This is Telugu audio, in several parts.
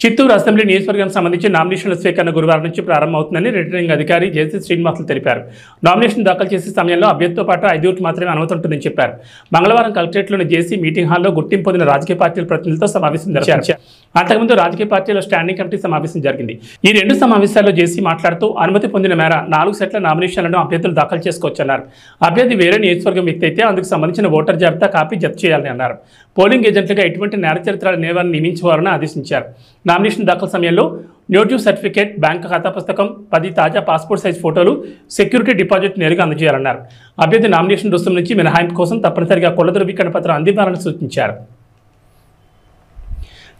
చిత్తూరు అసెంబ్లీ నియోజకవర్గానికి సంబంధించి నామినేషన్ల స్వీకరణ గురువారం నుంచి ప్రారంభమవుతుందని రిటర్నింగ్ అధికారి జేసీ శ్రీనివాసులు తెలిపారు. నామినేషన్ దాఖలు చేసే సమయంలో అభ్యర్థితో పాటు 5 మాత్రమే అనుమతి ఉంటుందని చెప్పారు. మంగళవారం కలెక్టరేట్లోని జేసీ మీటింగ్ హాల్లో గుర్తింపు పొందిన రాజకీయ పార్టీల ప్రతినిధులతో సమావేశం జరిపారు. అంతకుముందు రాజకీయ పార్టీల స్టాండింగ్ కమిటీ సమావేశం జరిగింది. ఈ 2 సమావేశాల్లో జేసీ మాట్లాడుతూ అనుమతి పొందిన మేర 4 సెట్ల నామినేషన్లను అభ్యర్థులు దాఖలు చేసుకోవచ్చన్నారు. అభ్యర్థి వేరే నియోజకవర్గం వ్యక్తి అయితే అందుకు సంబంధించిన ఓటర్ జాబితా కాపీ జప్తు చేయాలని అన్నారు. పోలింగ్ ఏజెంట్లుగా ఎటువంటి నేర చరిత్రల నియమాన్ని నియమించుకోవాలని ఆదేశించారు. నామినేషన్ దాఖలు సమయంలో న్యూట్యూ సర్టిఫికేట్, బ్యాంకు ఖాతా పుస్తకం, 10 తాజా పాస్పోర్ట్ సైజ్ ఫోటోలు, సెక్యూరిటీ డిపాజిట్ నేరుగా అందజేయాలన్నారు. అభ్యర్థి నామినేషన్ రుసుము నుంచి మినహాయింపు కోసం తప్పనిసరిగా కుల ధృవీకరణ పత్రం అందివ్వాలని సూచించారు.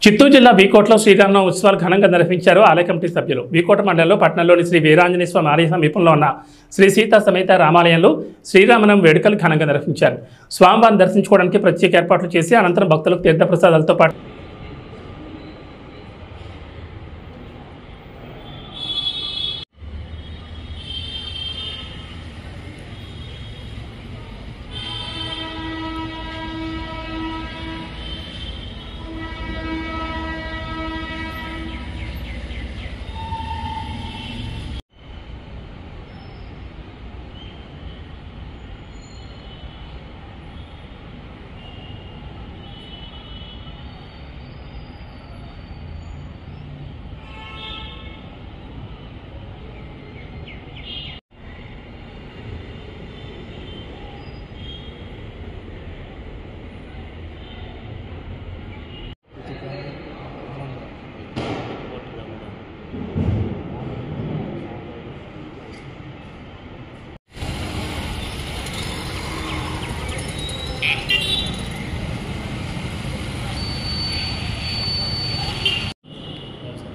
చిత్తూరు జిల్లా వీకోటలో శ్రీరామనవమి ఉత్సవాలు ఘనంగా నిర్వహించారు ఆలయ కమిటీ సభ్యులు. వీకోట మండలంలో పట్టణంలోని శ్రీ వీరాంజనేయ స్వామి ఆలయ సమీపంలో ఉన్న శ్రీ సీతా సమేత రామాలయంలో శ్రీరామనవమి వేడుకలు ఘనంగా నిర్వహించారు. స్వామివారిని దర్శించుకోవడానికి ప్రత్యేక ఏర్పాట్లు చేసి అనంతరం భక్తులకు తీర్థప్రసాదాలతో పాటు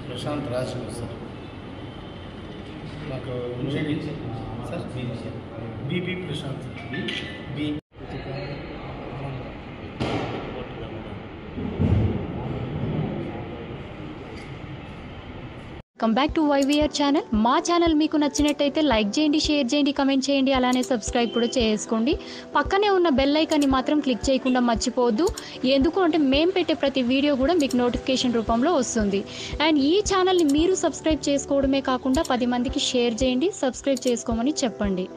ప్రశాంత్ రాజ్ సార్ నాకు sir BB Prashanth be come back to YVR channel. మా ఛానల్ మీకు నచ్చినట్టయితే లైక్ చేయండి, షేర్ చేయండి, కమెంట్ చేయండి, అలానే సబ్స్క్రైబ్ కూడా చేసుకోండి. పక్కనే ఉన్న బెల్ ఐకాన్ని మాత్రం క్లిక్ చేయకుండా మర్చిపోవద్దు. ఎందుకు అంటే మేము పెట్టే ప్రతి వీడియో కూడా మీకు నోటిఫికేషన్ రూపంలో వస్తుంది. అండ్ ఈ ఛానల్ని మీరు సబ్స్క్రైబ్ చేసుకోవడమే కాకుండా 10 మందికి షేర్ చేయండి, సబ్స్క్రైబ్ చేసుకోమని చెప్పండి.